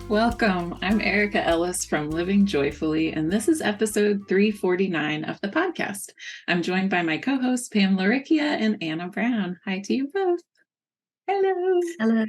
Welcome. I'm Erica Ellis from Living Joyfully, and this is episode 349 of the podcast. I'm joined by my co-hosts, Pam Laricchia and Anna Brown. Hi to you both. Hello. Hello.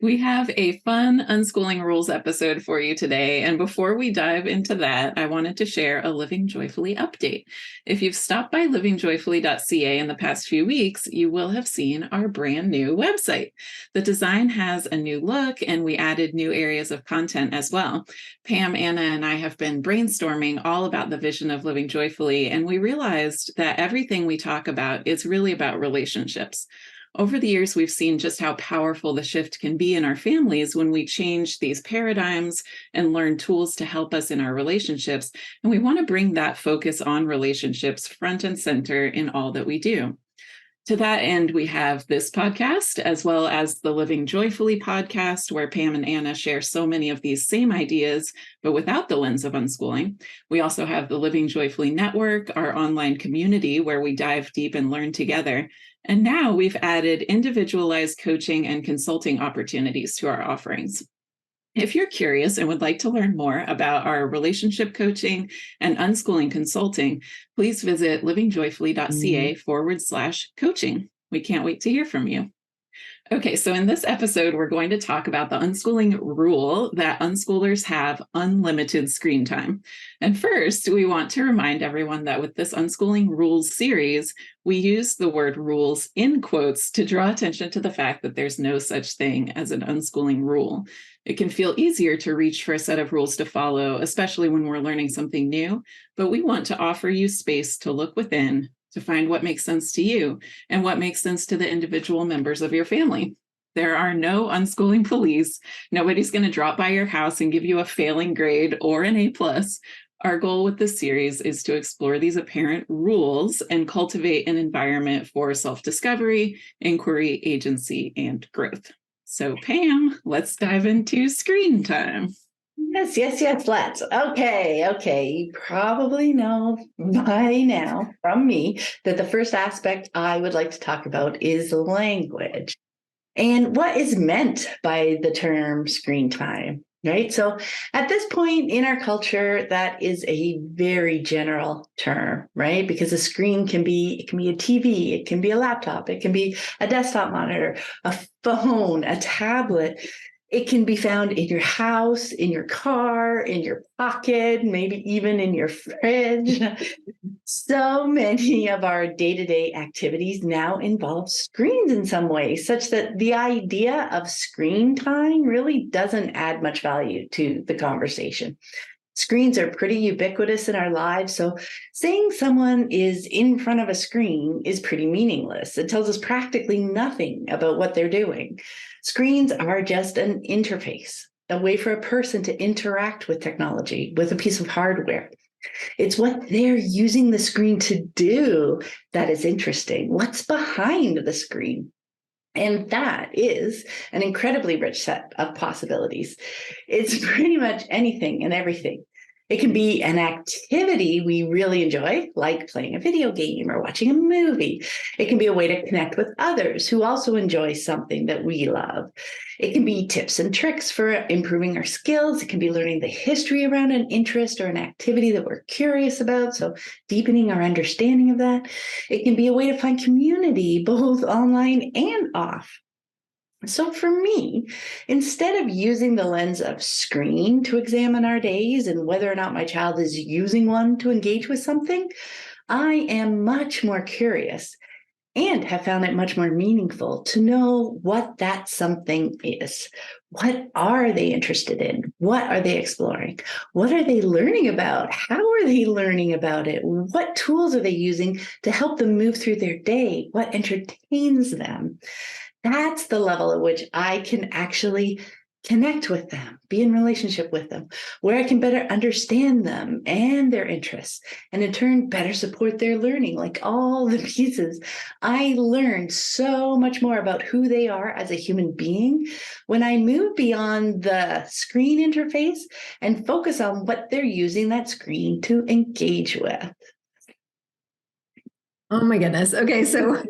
We have a fun unschooling rules episode for you today. And before we dive into that, I wanted to share a Living Joyfully update. If you've stopped by livingjoyfully.ca in the past few weeks, you will have seen our brand new website. The design has a new look, and we added new areas of content as well. Pam, Anna, and I have been brainstorming all about the vision of Living Joyfully, and we realized that everything we talk about is really about relationships. Over the years, we've seen just how powerful the shift can be in our families when we change these paradigms and learn tools to help us in our relationships. And we want to bring that focus on relationships front and center in all that we do. To that end, we have this podcast, as well as the Living Joyfully podcast, where Pam and Anna share so many of these same ideas, but without the lens of unschooling. We also have the Living Joyfully Network, our online community, where we dive deep and learn together. And now we've added individualized coaching and consulting opportunities to our offerings. If you're curious and would like to learn more about our relationship coaching and unschooling consulting, please visit livingjoyfully.ca/coaching. We can't wait to hear from you. Okay, so in this episode, we're going to talk about the unschooling rule that unschoolers have unlimited screen time. And first, we want to remind everyone that with this unschooling rules series, we use the word rules in quotes to draw attention to the fact that there's no such thing as an unschooling rule. It can feel easier to reach for a set of rules to follow, especially when we're learning something new, but we want to offer you space to look within, to find what makes sense to you and what makes sense to the individual members of your family. There are no unschooling police. Nobody's going to drop by your house and give you a failing grade or an A+. Our goal with this series is to explore these apparent rules and cultivate an environment for self-discovery, inquiry, agency, and growth. So, Pam, let's dive into screen time. Yes, let's. Okay. You probably know by now from me that the first aspect I would like to talk about is language and what is meant by the term screen time, right? So at this point in our culture, that is a very general term, right? Because a screen can be a TV, it can be a laptop, it can be a desktop monitor, a phone, a tablet. It can be found in your house, in your car, in your pocket, maybe even in your fridge. So many of our day-to-day activities now involve screens in some way, such that the idea of screen time really doesn't add much value to the conversation. Screens are pretty ubiquitous in our lives, so saying someone is in front of a screen is pretty meaningless. It tells us practically nothing about what they're doing. Screens are just an interface, a way for a person to interact with technology, with a piece of hardware. It's what they're using the screen to do that is interesting. What's behind the screen? And that is an incredibly rich set of possibilities. It's pretty much anything and everything. It can be an activity we really enjoy, like playing a video game or watching a movie. It can be a way to connect with others who also enjoy something that we love. It can be tips and tricks for improving our skills. It can be learning the history around an interest or an activity that we're curious about, so deepening our understanding of that. It can be a way to find community, both online and off. So for me, instead of using the lens of screen to examine our days and whether or not my child is using one to engage with something, I am much more curious and have found it much more meaningful to know what that something is. What are they interested in? What are they exploring? What are they learning about? How are they learning about it? What tools are they using to help them move through their day? What entertains them? That's the level at which I can actually connect with them, be in relationship with them, where I can better understand them and their interests, and in turn, better support their learning. Like all the pieces, I learned so much more about who they are as a human being when I move beyond the screen interface and focus on what they're using that screen to engage with. Oh my goodness. Okay, so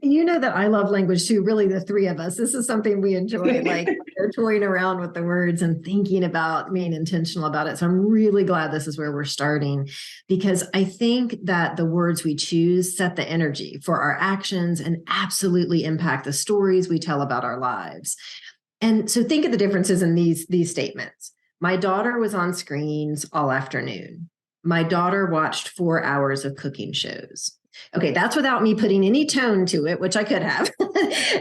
you know that I love language too, really the three of us. This is something we enjoy, like toying around with the words and thinking about being intentional about it. So I'm really glad this is where we're starting because I think that the words we choose set the energy for our actions and absolutely impact the stories we tell about our lives. And so think of the differences in these statements. My daughter was on screens all afternoon. My daughter watched 4 hours of cooking shows. Okay, that's without me putting any tone to it, which I could have.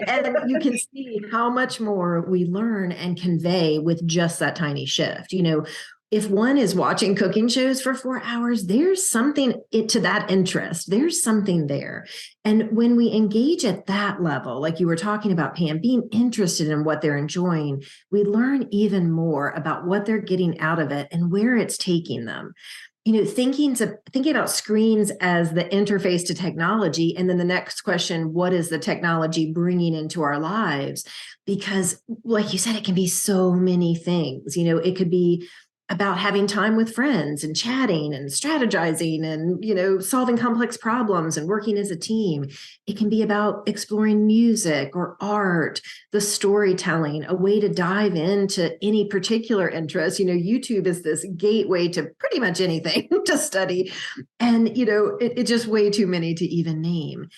And you can see how much more we learn and convey with just that tiny shift. If one is watching cooking shows for 4 hours, there's something to that interest. There's something there. And when we engage at that level, like you were talking about, Pam, being interested in what they're enjoying, we learn even more about what they're getting out of it and where it's taking them. Thinking about screens as the interface to technology, and then the next question, what is the technology bringing into our lives? Because, like you said, it can be so many things. It could be about having time with friends and chatting and strategizing and solving complex problems and working as a team. It can be about exploring music or art, the storytelling, a way to dive into any particular interest. YouTube is this gateway to pretty much anything to study, and it's just way too many to even name.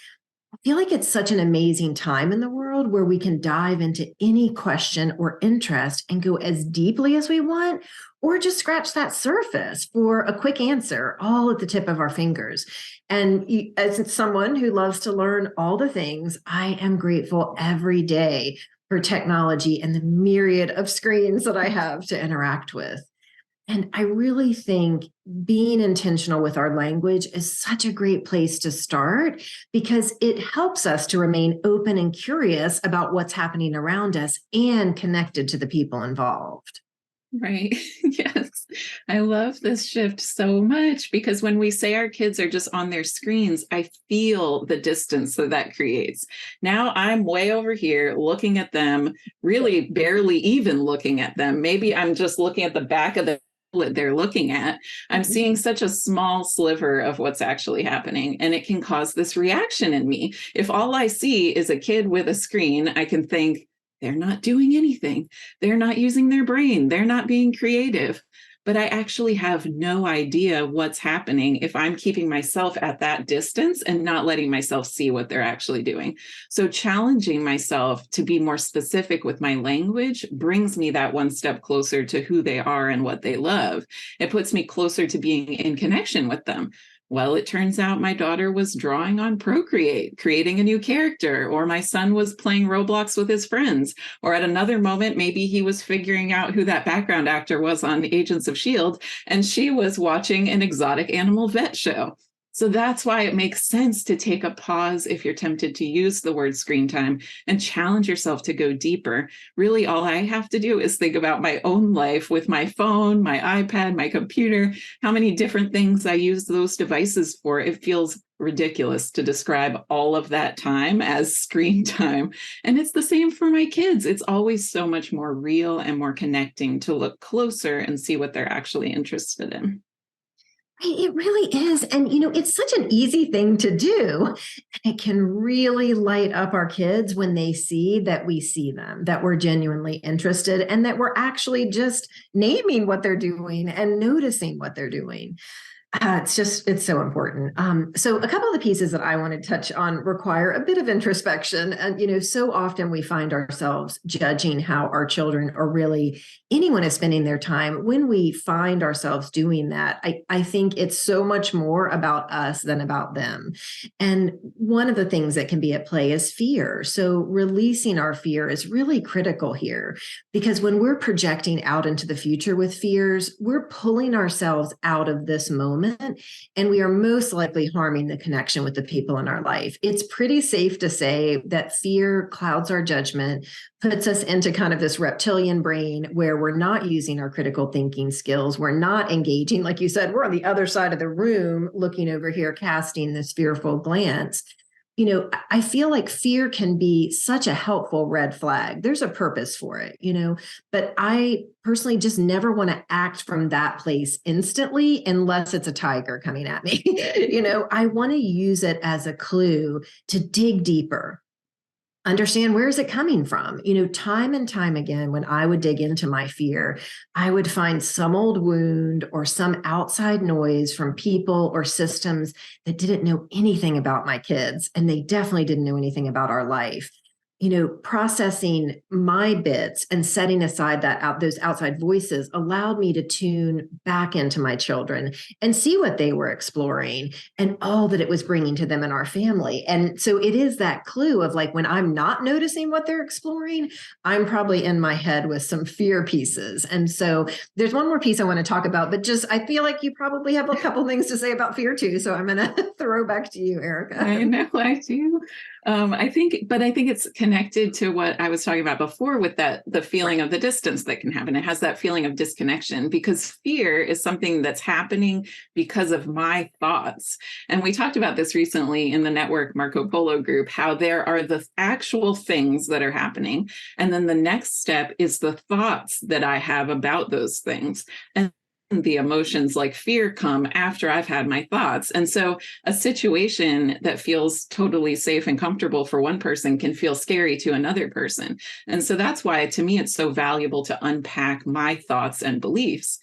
I feel like it's such an amazing time in the world where we can dive into any question or interest and go as deeply as we want, or just scratch that surface for a quick answer, all at the tip of our fingers. And as someone who loves to learn all the things, I am grateful every day for technology and the myriad of screens that I have to interact with. And I really think being intentional with our language is such a great place to start because it helps us to remain open and curious about what's happening around us and connected to the people involved. Right. Yes. I love this shift so much because when we say our kids are just on their screens, I feel the distance that creates. Now I'm way over here looking at them, really barely even looking at them. Maybe I'm just looking at the back of the they're looking at. I'm seeing such a small sliver of what's actually happening, and it can cause this reaction in me. If all I see is a kid with a screen, I can think, they're not doing anything. They're not using their brain. They're not being creative. But I actually have no idea what's happening if I'm keeping myself at that distance and not letting myself see what they're actually doing. So challenging myself to be more specific with my language brings me that one step closer to who they are and what they love. It puts me closer to being in connection with them. Well, it turns out my daughter was drawing on Procreate, creating a new character, or my son was playing Roblox with his friends, or at another moment, maybe he was figuring out who that background actor was on Agents of S.H.I.E.L.D., and she was watching an exotic animal vet show. So that's why it makes sense to take a pause if you're tempted to use the word screen time and challenge yourself to go deeper. Really, all I have to do is think about my own life with my phone, my iPad, my computer, how many different things I use those devices for. It feels ridiculous to describe all of that time as screen time. And it's the same for my kids. It's always so much more real and more connecting to look closer and see what they're actually interested in. It really is. And, it's such an easy thing to do. It can really light up our kids when they see that we see them, that we're genuinely interested, and that we're actually just naming what they're doing and noticing what they're doing. It's so important. So a couple of the pieces that I want to touch on require a bit of introspection. And, so often we find ourselves judging how our children or really anyone is spending their time. When we find ourselves doing that, I think it's so much more about us than about them. And one of the things that can be at play is fear. So releasing our fear is really critical here because when we're projecting out into the future with fears, we're pulling ourselves out of this moment. And we are most likely harming the connection with the people in our life. It's pretty safe to say that fear clouds our judgment, puts us into kind of this reptilian brain where we're not using our critical thinking skills. We're not engaging. Like you said, we're on the other side of the room looking over here, casting this fearful glance. I feel like fear can be such a helpful red flag. There's a purpose for it, but I personally just never want to act from that place instantly unless it's a tiger coming at me. I want to use it as a clue to dig deeper, understand where is it coming from. Time and time again, when I would dig into my fear, I would find some old wound or some outside noise from people or systems that didn't know anything about my kids, and they definitely didn't know anything about our life. Processing my bits and setting aside those outside voices allowed me to tune back into my children and see what they were exploring and all that it was bringing to them and our family. And so it is that clue of like, when I'm not noticing what they're exploring, I'm probably in my head with some fear pieces. And so there's one more piece I want to talk about, but just, I feel like you probably have a couple things to say about fear too. So I'm going to throw back to you, Erica. I know I do. I think it's connected to what I was talking about before with the feeling of the distance that can happen. It has that feeling of disconnection because fear is something that's happening because of my thoughts. And we talked about this recently in the network Marco Polo group, how there are the actual things that are happening. And then the next step is the thoughts that I have about those things. And the emotions like fear come after I've had my thoughts. And so a situation that feels totally safe and comfortable for one person can feel scary to another person. And so that's why, to me, it's so valuable to unpack my thoughts and beliefs.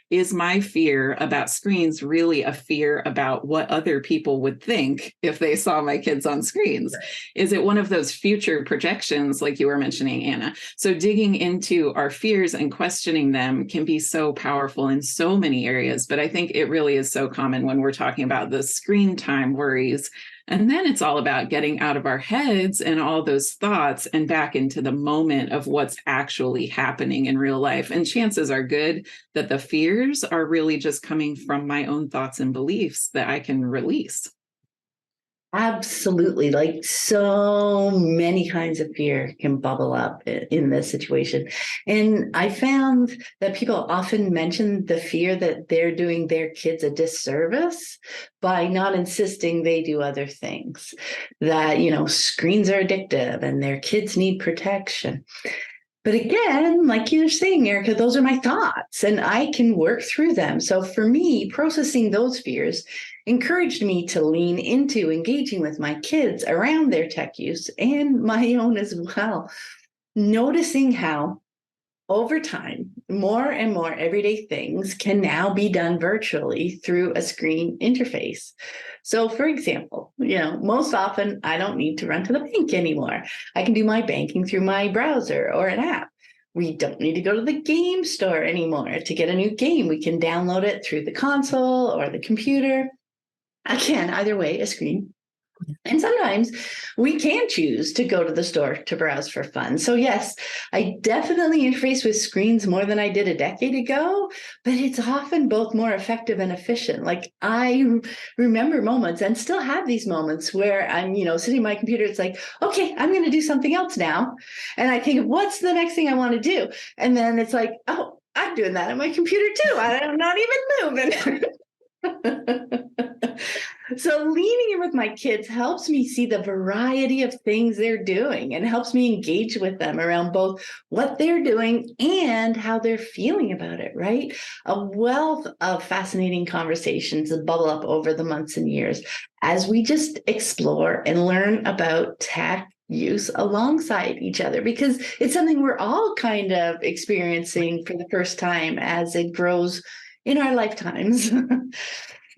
Is my fear about screens really a fear about what other people would think if they saw my kids on screens? Right. Is it one of those future projections, like you were mentioning, Anna? So digging into our fears and questioning them can be so powerful in so many areas. But I think it really is so common when we're talking about the screen time worries. And then it's all about getting out of our heads and all those thoughts and back into the moment of what's actually happening in real life. And chances are good that the fears are really just coming from my own thoughts and beliefs that I can release. Absolutely. Like so many kinds of fear can bubble up in this situation. And I found that people often mention the fear that they're doing their kids a disservice by not insisting they do other things, that, screens are addictive and their kids need protection. But again, like you're saying, Erica, those are my thoughts and I can work through them. So for me, processing those fears encouraged me to lean into engaging with my kids around their tech use and my own as well, noticing how over time, more and more everyday things can now be done virtually through a screen interface. So, for example, most often I don't need to run to the bank anymore. I can do my banking through my browser or an app. We don't need to go to the game store anymore to get a new game. We can download it through the console or the computer. Again, either way, a screen. And sometimes we can choose to go to the store to browse for fun. So yes, I definitely interface with screens more than I did a decade ago, but it's often both more effective and efficient. Like I remember moments and still have these moments where I'm, sitting at my computer. It's like, okay, I'm going to do something else now. And I think, what's the next thing I want to do? And then it's like, oh, I'm doing that on my computer too. I'm not even moving. So leaning in with my kids helps me see the variety of things they're doing and helps me engage with them around both what they're doing and how they're feeling about it, right? A wealth of fascinating conversations that bubble up over the months and years as we just explore and learn about tech use alongside each other, because it's something we're all kind of experiencing for the first time as it grows in our lifetimes.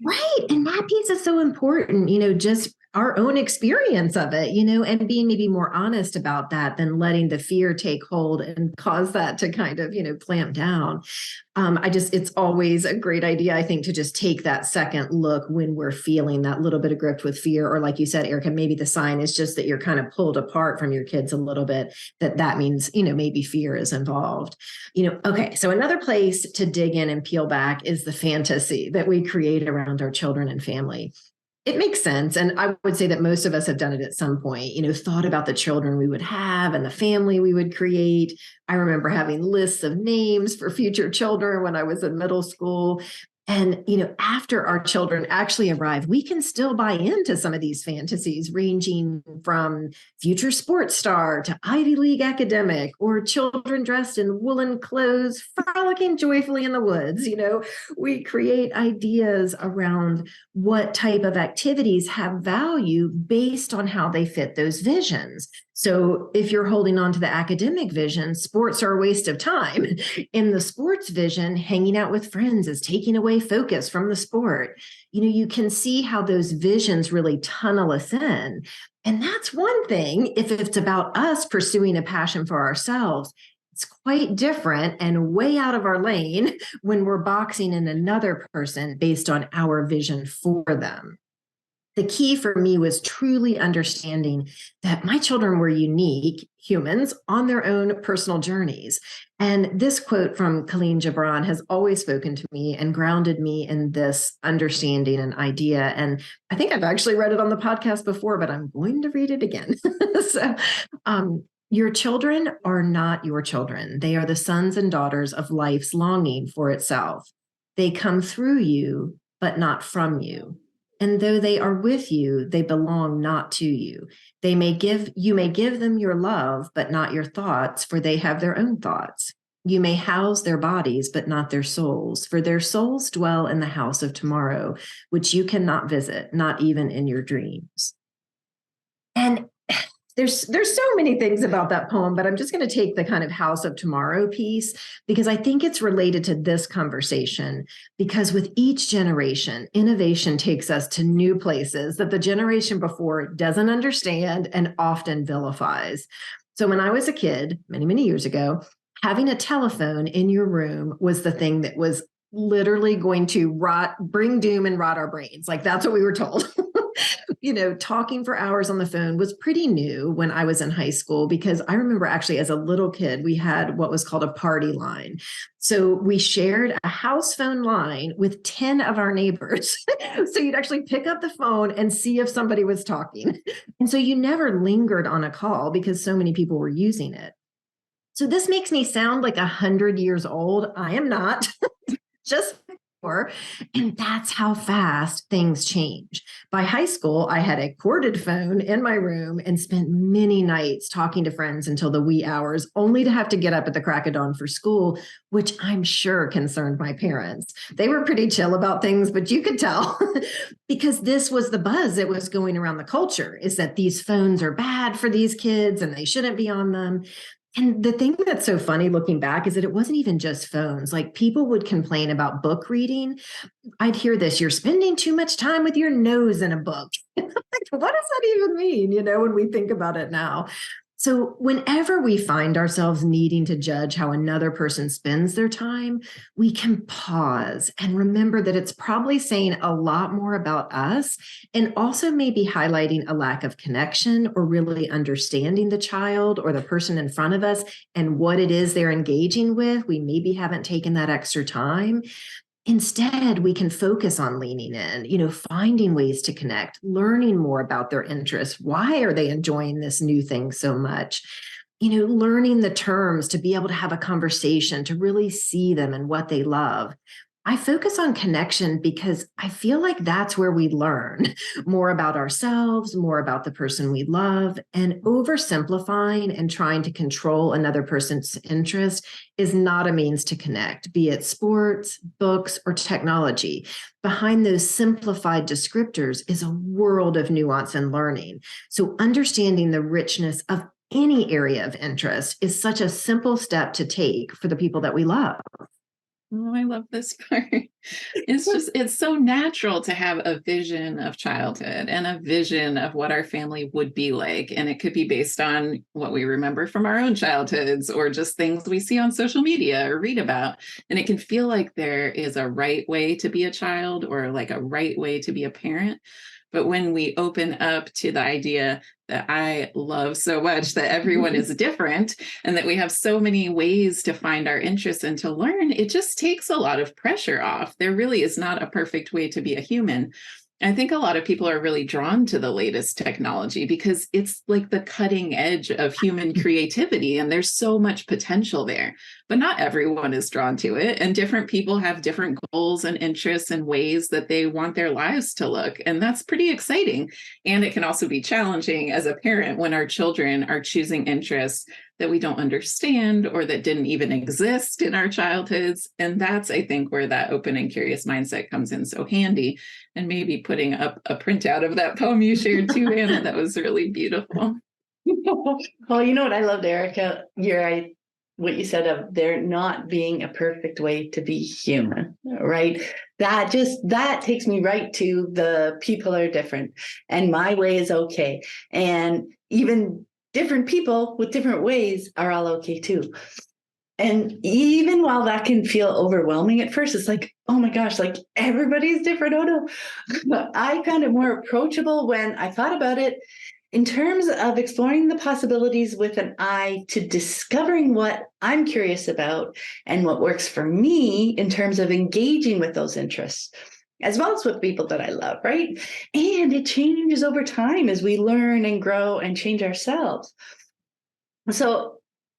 Right. And that piece is so important, just our own experience of it, and being maybe more honest about that than letting the fear take hold and cause that to kind of, clamp down. It's always a great idea, I think, to just take that second look when we're feeling that little bit of grip with fear. Or like you said, Erica, maybe the sign is just that you're kind of pulled apart from your kids a little bit, that means, maybe fear is involved. Okay. So another place to dig in and peel back is the fantasy that we create around our children and family. It makes sense. And I would say that most of us have done it at some point, thought about the children we would have and the family we would create. I remember having lists of names for future children when I was in middle school. And, after our children actually arrive, we can still buy into some of these fantasies, ranging from future sports star to Ivy League academic, or children dressed in woolen clothes, frolicking joyfully in the woods. We create ideas around what type of activities have value based on how they fit those visions. So if you're holding on to the academic vision, sports are a waste of time. In the sports vision, hanging out with friends is taking away focus from the sport. You can see how those visions really tunnel us in. And that's one thing. If it's about us pursuing a passion for ourselves, it's quite different and way out of our lane when we're boxing in another person based on our vision for them. The key for me was truly understanding that my children were unique humans on their own personal journeys. And this quote from Khalil Gibran has always spoken to me and grounded me in this understanding and idea. And I think I've actually read it on the podcast before, but I'm going to read it again. so, your children are not your children. They are the sons and daughters of life's longing for itself. They come through you, but not from you. And though they are with you, they belong not to you. You may give them your love, but not your thoughts, for they have their own thoughts. You may house their bodies, but not their souls, for their souls dwell in the house of tomorrow, which you cannot visit, not even in your dreams. And there's so many things about that poem, but I'm just going to take the kind of house of tomorrow piece because I think it's related to this conversation. Because with each generation, innovation takes us to new places that the generation before doesn't understand and often vilifies. So when I was a kid, many, many years ago, having a telephone in your room was the thing that was literally going to bring doom and rot our brains. Like that's what we were told. Talking for hours on the phone was pretty new when I was in high school, because I remember actually as a little kid, we had what was called a party line. So we shared a house phone line with 10 of our neighbors. So you'd actually pick up the phone and see if somebody was talking. And so you never lingered on a call because so many people were using it. So this makes me sound like 100 years old. I am not. Just before. And that's how fast things change. By high school, I had a corded phone in my room and spent many nights talking to friends until the wee hours, only to have to get up at the crack of dawn for school, which I'm sure concerned my parents. They were pretty chill about things, but you could tell because this was the buzz that was going around the culture, is that these phones are bad for these kids and they shouldn't be on them. And the thing that's so funny looking back is that it wasn't even just phones. Like people would complain about book reading. I'd hear this, you're spending too much time with your nose in a book. Like, what does that even mean, when we think about it now? So whenever we find ourselves needing to judge how another person spends their time, we can pause and remember that it's probably saying a lot more about us and also maybe highlighting a lack of connection or really understanding the child or the person in front of us and what it is they're engaging with. We maybe haven't taken that extra time. Instead, we can focus on leaning in, finding ways to connect, learning more about their interests. Why are they enjoying this new thing so much? Learning the terms to be able to have a conversation, to really see them and what they love. I focus on connection because I feel like that's where we learn more about ourselves, more about the person we love, and oversimplifying and trying to control another person's interest is not a means to connect, be it sports, books, or technology. Behind those simplified descriptors is a world of nuance and learning. So understanding the richness of any area of interest is such a simple step to take for the people that we love. Oh, I love this part. It's so natural to have a vision of childhood and a vision of what our family would be like. And it could be based on what we remember from our own childhoods or just things we see on social media or read about. And it can feel like there is a right way to be a child or like a right way to be a parent. But when we open up to the idea that I love so much, that everyone is different and that we have so many ways to find our interests and to learn, it just takes a lot of pressure off. There really is not a perfect way to be a human. I think a lot of people are really drawn to the latest technology because it's like the cutting edge of human creativity, and there's so much potential there. But not everyone is drawn to it, and different people have different goals and interests and ways that they want their lives to look. And that's pretty exciting. And it can also be challenging as a parent when our children are choosing interests that we don't understand or that didn't even exist in our childhoods. And that's, I think, where that open and curious mindset comes in so handy. And maybe putting up a printout of that poem you shared too, Anna, that was really beautiful. Well, you know what I loved, Erica? You're right. What you said of there not being a perfect way to be human, right? That takes me right to the people are different and my way is okay. And even different people with different ways are all okay too. And even while that can feel overwhelming at first, it's like, oh my gosh, like everybody's different. Oh no. I found it more approachable when I thought about it in terms of exploring the possibilities with an eye to discovering what I'm curious about and what works for me in terms of engaging with those interests, as well as with people that I love, right? And it changes over time as we learn and grow and change ourselves. So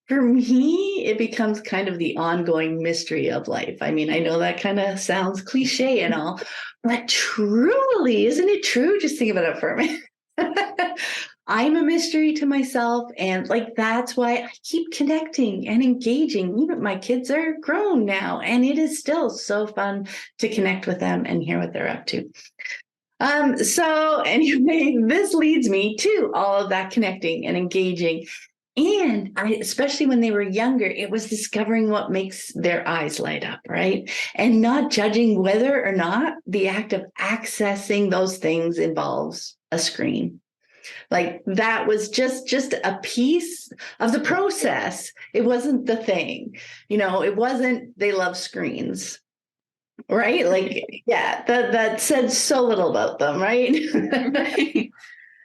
for me, it becomes kind of the ongoing mystery of life. I mean, I know that kind of sounds cliche and all, but truly, isn't it true? Just think about it for a minute. I'm a mystery to myself. And like, that's why I keep connecting and engaging. Even my kids are grown now, and it is still so fun to connect with them and hear what they're up to. So anyway, this leads me to all of that connecting and engaging. And especially when they were younger, it was discovering what makes their eyes light up, right? And not judging whether or not the act of accessing those things involves a screen. Like that was just a piece of the process. It wasn't the thing, it wasn't they love screens. Right? Like, yeah, that said so little about them, right? Right.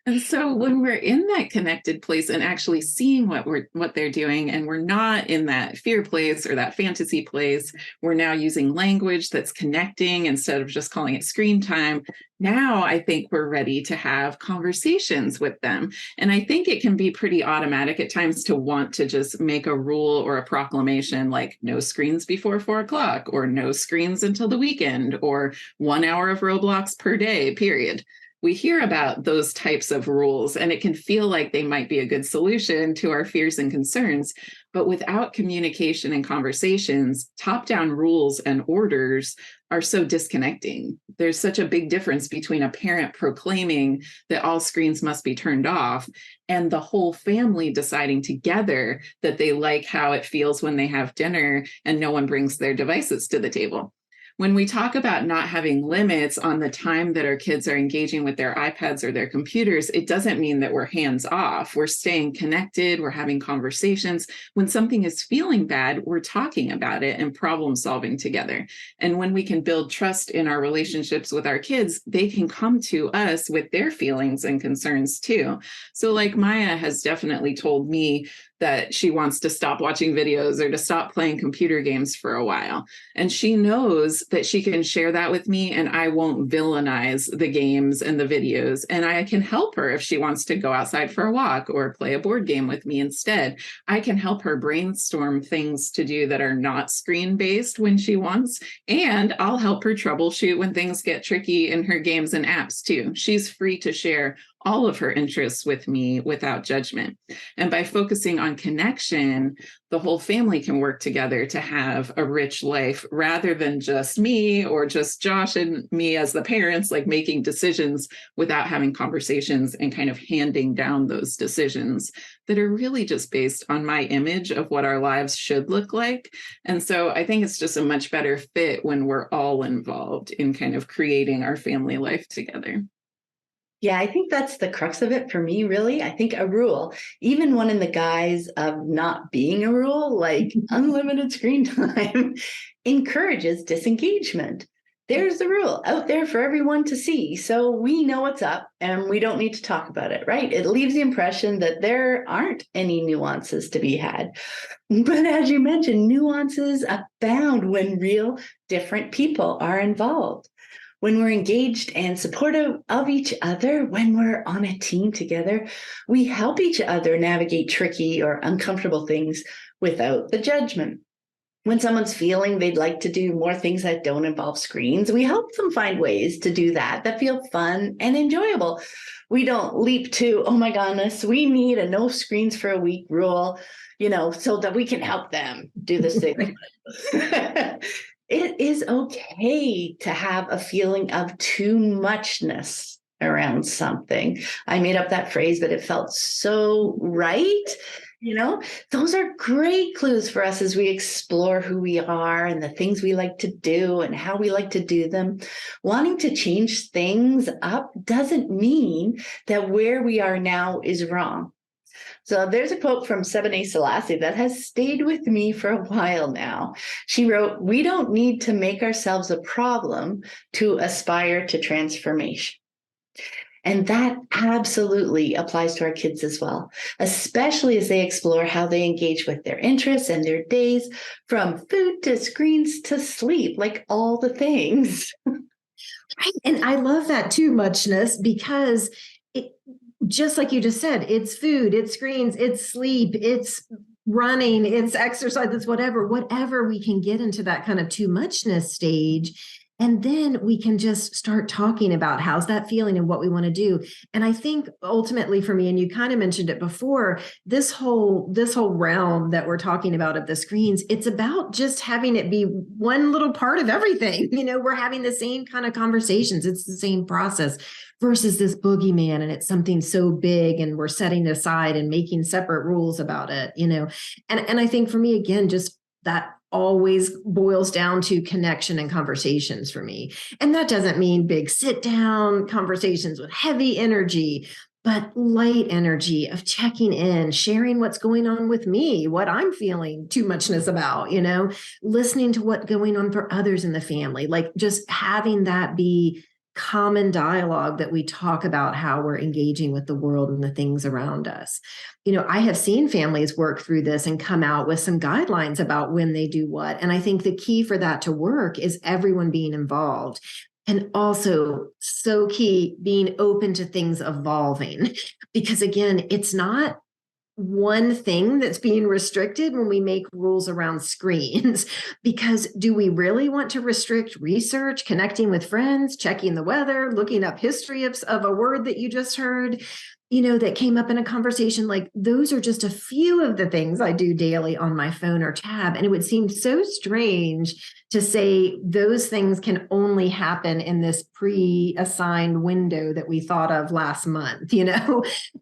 And so when we're in that connected place and actually seeing what they're doing, and we're not in that fear place or that fantasy place, we're now using language that's connecting instead of just calling it screen time. Now I think we're ready to have conversations with them. And I think it can be pretty automatic at times to want to just make a rule or a proclamation like no screens before 4 o'clock, or no screens until the weekend, or 1 hour of Roblox per day, period. We hear about those types of rules, and it can feel like they might be a good solution to our fears and concerns. But without communication and conversations, top-down rules and orders are so disconnecting. There's such a big difference between a parent proclaiming that all screens must be turned off and the whole family deciding together that they like how it feels when they have dinner and no one brings their devices to the table. When we talk about not having limits on the time that our kids are engaging with their iPads or their computers, it doesn't mean that we're hands off. We're staying connected, we're having conversations. When something is feeling bad, we're talking about it and problem solving together. And when we can build trust in our relationships with our kids, they can come to us with their feelings and concerns too. So like Maya has definitely told me that she wants to stop watching videos or to stop playing computer games for a while. And she knows that she can share that with me and I won't villainize the games and the videos. And I can help her if she wants to go outside for a walk or play a board game with me instead. I can help her brainstorm things to do that are not screen-based when she wants. And I'll help her troubleshoot when things get tricky in her games and apps too. She's free to share all of her interests with me without judgment. And by focusing on connection, the whole family can work together to have a rich life rather than just me or just Josh and me as the parents, like making decisions without having conversations and kind of handing down those decisions that are really just based on my image of what our lives should look like. And so I think it's just a much better fit when we're all involved in kind of creating our family life together. Yeah, I think that's the crux of it for me, really. I think a rule, even one in the guise of not being a rule, like unlimited screen time, encourages disengagement. There's the rule out there for everyone to see. So we know what's up and we don't need to talk about it, right? It leaves the impression that there aren't any nuances to be had. But as you mentioned, nuances abound when real different people are involved. When we're engaged and supportive of each other, when we're on a team together, we help each other navigate tricky or uncomfortable things without the judgment. When someone's feeling they'd like to do more things that don't involve screens, we help them find ways to do that feel fun and enjoyable. We don't leap to, oh my goodness, we need a no screens for a week rule, so that we can help them do this thing. It is okay to have a feeling of too muchness around something. I made up that phrase, but it felt so right. Those are great clues for us as we explore who we are and the things we like to do and how we like to do them. Wanting to change things up doesn't mean that where we are now is wrong. So there's a quote from Sebene Selassie that has stayed with me for a while now. She wrote, "We don't need to make ourselves a problem to aspire to transformation." And that absolutely applies to our kids as well, especially as they explore how they engage with their interests and their days, from food to screens to sleep, like all the things. Right. And I love that too muchness, because it, just like you just said, it's food, it's screens, it's sleep, it's running, it's exercise, it's whatever we can get into that kind of too muchness stage. And then we can just start talking about how's that feeling and what we want to do. And I think ultimately for me, and you kind of mentioned it before, this whole realm that we're talking about of the screens, it's about just having it be one little part of everything. We're having the same kind of conversations. It's the same process versus this boogeyman, and it's something so big and we're setting it aside and making separate rules about it, And I think for me, again, just that always boils down to connection and conversations for me. And that doesn't mean big sit down conversations with heavy energy, but light energy of checking in, sharing what's going on with me, what I'm feeling too muchness about, listening to what's going on for others in the family, like just having that be common dialogue that we talk about how we're engaging with the world and the things around us. I have seen families work through this and come out with some guidelines about when they do what. And I think the key for that to work is everyone being involved. And also, so key, being open to things evolving. Because again, it's not one thing that's being restricted when we make rules around screens. Because do we really want to restrict research, connecting with friends, checking the weather, looking up history of a word that you just heard, that came up in a conversation? Like, those are just a few of the things I do daily on my phone or tab. And it would seem so strange to say those things can only happen in this pre-assigned window that we thought of last month,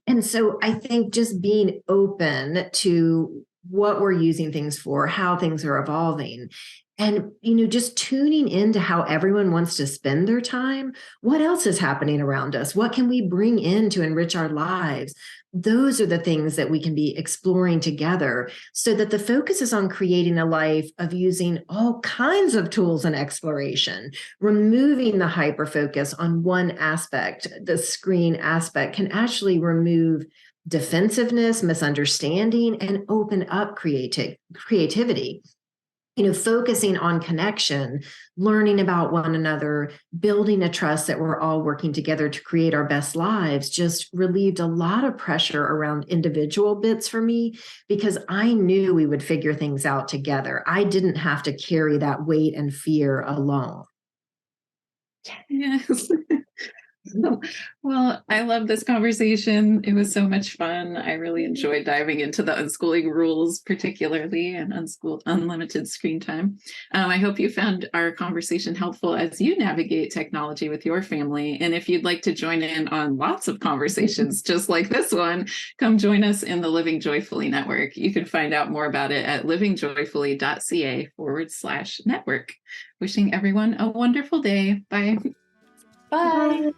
And so I think just being open to what we're using things for, how things are evolving, and, just tuning into how everyone wants to spend their time. What else is happening around us? What can we bring in to enrich our lives? Those are the things that we can be exploring together, so that the focus is on creating a life of using all kinds of tools and exploration. Removing the hyper focus on one aspect, the screen aspect, can actually remove defensiveness, misunderstanding, and open up creativity. Focusing on connection, learning about one another, building a trust that we're all working together to create our best lives, just relieved a lot of pressure around individual bits for me, because I knew we would figure things out together. I didn't have to carry that weight and fear alone. Yes. Well, I love this conversation. It was so much fun. I really enjoyed diving into the unschooling rules, particularly, and unlimited screen time. I hope you found our conversation helpful as you navigate technology with your family. And if you'd like to join in on lots of conversations just like this one, come join us in the Living Joyfully Network. You can find out more about it at livingjoyfully.ca/network. Wishing everyone a wonderful day. Bye. Bye.